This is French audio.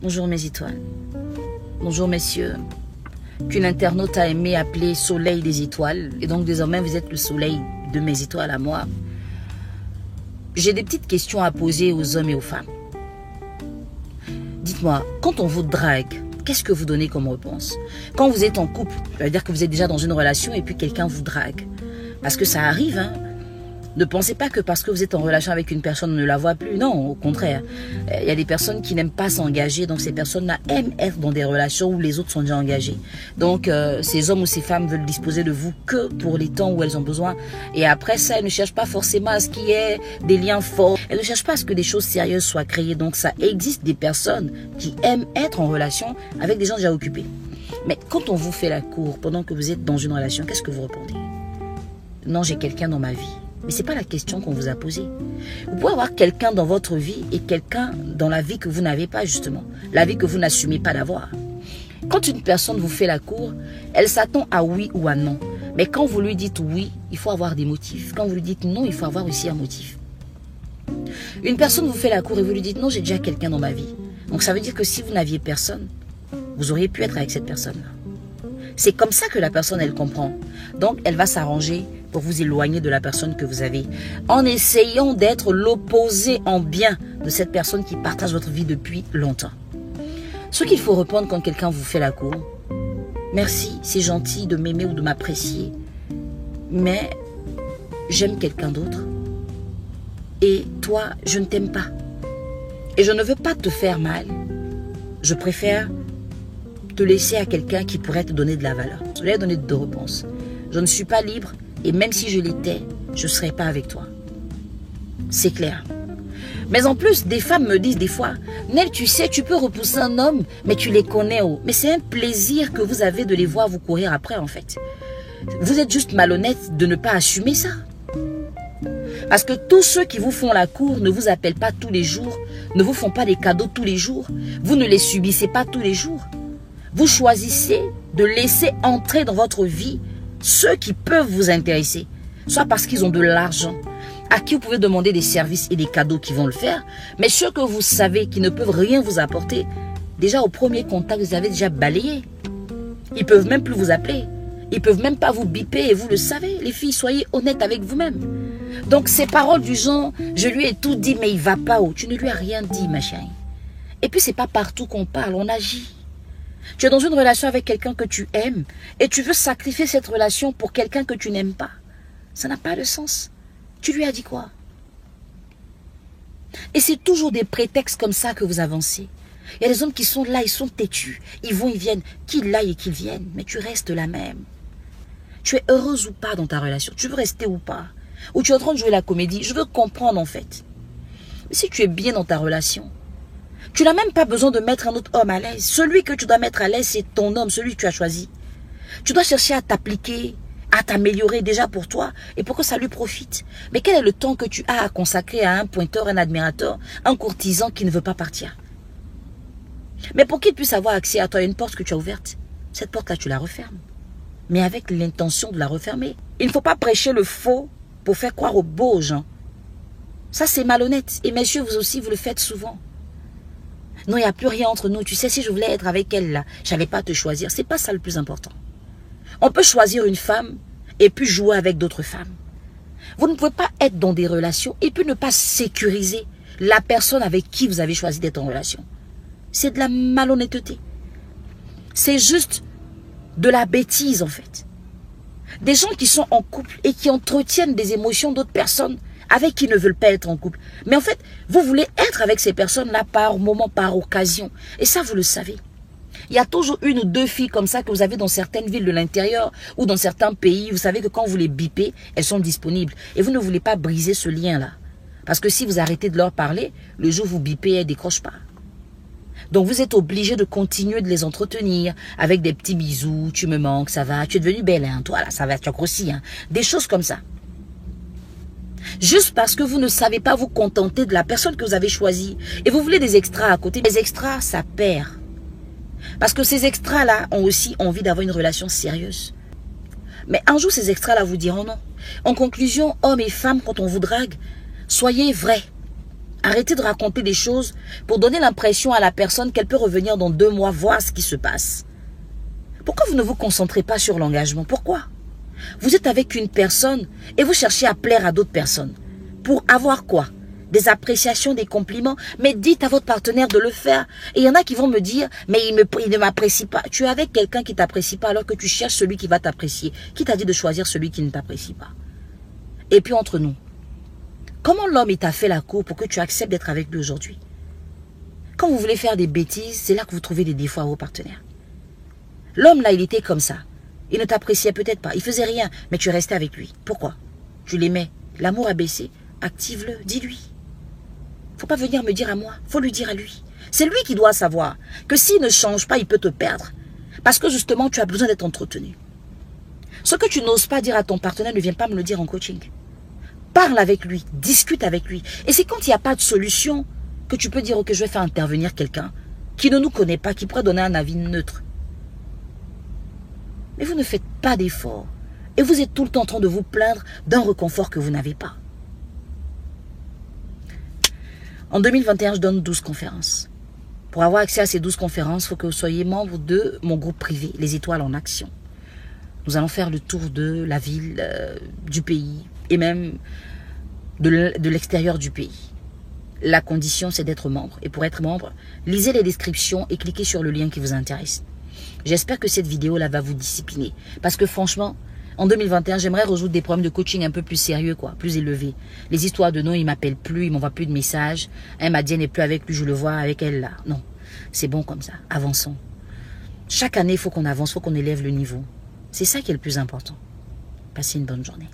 Bonjour mes étoiles. Bonjour messieurs. Qu'une internaute a aimé appeler soleil des étoiles. Et donc désormais vous êtes le soleil de mes étoiles à moi. J'ai des petites questions à poser aux hommes et aux femmes. Dites-moi, quand on vous drague, qu'est-ce que vous donnez comme réponse? Quand vous êtes en couple, ça veut dire que vous êtes déjà dans une relation et puis quelqu'un vous drague. Parce que ça arrive, hein. Ne pensez pas que parce que vous êtes en relation avec une personne, on ne la voit plus. Non, au contraire. Il y a des personnes qui n'aiment pas s'engager. Donc ces personnes-là aiment être dans des relations où les autres sont déjà engagés. Donc ces hommes ou ces femmes veulent disposer de vous que pour les temps où elles ont besoin. Et après ça, elles ne cherchent pas forcément à ce qu'il y ait des liens forts. Elles ne cherchent pas à ce que des choses sérieuses soient créées. Donc ça existe des personnes qui aiment être en relation avec des gens déjà occupés. Mais quand on vous fait la cour pendant que vous êtes dans une relation, qu'est-ce que vous répondez? Non, j'ai quelqu'un dans ma vie. Mais ce n'est pas la question qu'on vous a posée. Vous pouvez avoir quelqu'un dans votre vie et quelqu'un dans la vie que vous n'avez pas justement. La vie que vous n'assumez pas d'avoir. Quand une personne vous fait la cour, elle s'attend à oui ou à non. Mais quand vous lui dites oui, il faut avoir des motifs. Quand vous lui dites non, il faut avoir aussi un motif. Une personne vous fait la cour et vous lui dites non, j'ai déjà quelqu'un dans ma vie. Donc ça veut dire que si vous n'aviez personne, vous auriez pu être avec cette personne-là. C'est comme ça que la personne, elle comprend. Donc, elle va s'arranger pour vous éloigner de la personne que vous avez, en essayant d'être l'opposé en bien de cette personne qui partage votre vie depuis longtemps. Ce qu'il faut répondre quand quelqu'un vous fait la cour, merci, c'est gentil de m'aimer ou de m'apprécier, mais j'aime quelqu'un d'autre. Et toi, je ne t'aime pas. Et je ne veux pas te faire mal. Je préfère te laisser à quelqu'un qui pourrait te donner de la valeur. Je lui ai donné deux réponses. Je ne suis pas libre et même si je l'étais, je ne serais pas avec toi. C'est clair. Mais en plus, des femmes me disent des fois, Nel, tu sais, tu peux repousser un homme, mais tu les connais. Oh. Mais c'est un plaisir que vous avez de les voir vous courir après en fait. Vous êtes juste malhonnête de ne pas assumer ça. Parce que tous ceux qui vous font la cour ne vous appellent pas tous les jours, ne vous font pas des cadeaux tous les jours, vous ne les subissez pas tous les jours. Vous choisissez de laisser entrer dans votre vie ceux qui peuvent vous intéresser, soit parce qu'ils ont de l'argent, à qui vous pouvez demander des services et des cadeaux qui vont le faire, mais ceux que vous savez qui ne peuvent rien vous apporter, déjà au premier contact, vous avez déjà balayé. Ils ne peuvent même plus vous appeler. Ils ne peuvent même pas vous biper et vous le savez. Les filles, soyez honnêtes avec vous-même. Donc ces paroles du genre, je lui ai tout dit mais il ne va pas où. Tu ne lui as rien dit ma chérie. Et puis c'est pas partout qu'on parle, on agit. Tu es dans une relation avec quelqu'un que tu aimes et tu veux sacrifier cette relation pour quelqu'un que tu n'aimes pas. Ça n'a pas de sens. Tu lui as dit quoi? Et c'est toujours des prétextes comme ça que vous avancez. Il y a des hommes qui sont là, ils sont têtus. Ils vont, ils viennent. Qu'ils aillent et qu'ils viennent. Mais tu restes la même. Tu es heureuse ou pas dans ta relation? Tu veux rester ou pas? Ou tu es en train de jouer la comédie? Je veux comprendre en fait. Mais si tu es bien dans ta relation, tu n'as même pas besoin de mettre un autre homme à l'aise. Celui que tu dois mettre à l'aise, c'est ton homme, celui que tu as choisi. Tu dois chercher à t'appliquer, à t'améliorer déjà pour toi et pour que ça lui profite. Mais quel est le temps que tu as à consacrer à un pointeur, un admirateur, un courtisan qui ne veut pas partir? Mais pour qu'il puisse avoir accès à toi, il y a une porte que tu as ouverte. Cette porte-là, tu la refermes. Mais avec l'intention de la refermer. Il ne faut pas prêcher le faux pour faire croire aux beaux gens. Ça, c'est malhonnête. Et messieurs, vous aussi, vous le faites souvent. Non, il n'y a plus rien entre nous. Tu sais, si je voulais être avec elle, là, je n'allais pas te choisir. C'est pas ça le plus important. On peut choisir une femme et puis jouer avec d'autres femmes. Vous ne pouvez pas être dans des relations et puis ne pas sécuriser la personne avec qui vous avez choisi d'être en relation. C'est de la malhonnêteté. C'est juste de la bêtise en fait. Des gens qui sont en couple et qui entretiennent des émotions d'autres personnes avec qui ne veulent pas être en couple. Mais en fait, vous voulez être avec ces personnes-là par moment, par occasion. Et ça, vous le savez. Il y a toujours une ou deux filles comme ça que vous avez dans certaines villes de l'intérieur ou dans certains pays. Vous savez que quand vous les bipez, elles sont disponibles. Et vous ne voulez pas briser ce lien-là. Parce que si vous arrêtez de leur parler, le jour où vous bipez, elles ne décrochent pas. Donc vous êtes obligé de continuer de les entretenir avec des petits bisous. Tu me manques, ça va. Tu es devenue belle, hein. Toi là, ça va, tu as grossi. Hein. Des choses comme ça. Juste parce que vous ne savez pas vous contenter de la personne que vous avez choisie. Et vous voulez des extras à côté. Les extras, ça perd. Parce que ces extras-là ont aussi envie d'avoir une relation sérieuse. Mais un jour, ces extras-là vous diront non. En conclusion, hommes et femmes, quand on vous drague, soyez vrais. Arrêtez de raconter des choses pour donner l'impression à la personne qu'elle peut revenir dans 2 mois voir ce qui se passe. Pourquoi vous ne vous concentrez pas sur l'engagement? Pourquoi? Vous êtes avec une personne et vous cherchez à plaire à d'autres personnes. Pour avoir quoi? Des appréciations, des compliments? Mais dites à votre partenaire de le faire. Et il y en a qui vont me dire, mais il ne m'apprécie pas. Tu es avec quelqu'un qui ne t'apprécie pas alors que tu cherches celui qui va t'apprécier. Qui t'a dit de choisir celui qui ne t'apprécie pas? Et puis entre nous, comment l'homme t'a fait la cour pour que tu acceptes d'être avec lui aujourd'hui? Quand vous voulez faire des bêtises, c'est là que vous trouvez des défauts à vos partenaires. L'homme là, il était comme ça. Il ne t'appréciait peut-être pas. Il faisait rien, mais tu restais avec lui. Pourquoi? Tu l'aimais. L'amour a baissé. Active-le. Dis-lui. Faut pas venir me dire à moi. Faut lui dire à lui. C'est lui qui doit savoir que s'il ne change pas, il peut te perdre. Parce que justement, tu as besoin d'être entretenu. Ce que tu n'oses pas dire à ton partenaire, ne viens pas me le dire en coaching. Parle avec lui. Discute avec lui. Et c'est quand il n'y a pas de solution que tu peux dire, ok, je vais faire intervenir quelqu'un qui ne nous connaît pas, qui pourrait donner un avis neutre. Mais vous ne faites pas d'efforts. Et vous êtes tout le temps en train de vous plaindre d'un réconfort que vous n'avez pas. En 2021, je donne 12 conférences. Pour avoir accès à ces 12 conférences, il faut que vous soyez membre de mon groupe privé, Les Étoiles en Action. Nous allons faire le tour de la ville, du pays et même de l'extérieur du pays. La condition, c'est d'être membre. Et pour être membre, lisez les descriptions et cliquez sur le lien qui vous intéresse. J'espère que cette vidéo-là va vous discipliner. Parce que franchement, en 2021, j'aimerais résoudre des problèmes de coaching un peu plus sérieux, quoi, plus élevés. Les histoires de non, il m'appelle plus, il m'envoie plus de messages. Madia n'est plus avec lui, je le vois avec elle là. Non, c'est bon comme ça. Avançons. Chaque année, il faut qu'on avance, il faut qu'on élève le niveau. C'est ça qui est le plus important. Passez une bonne journée.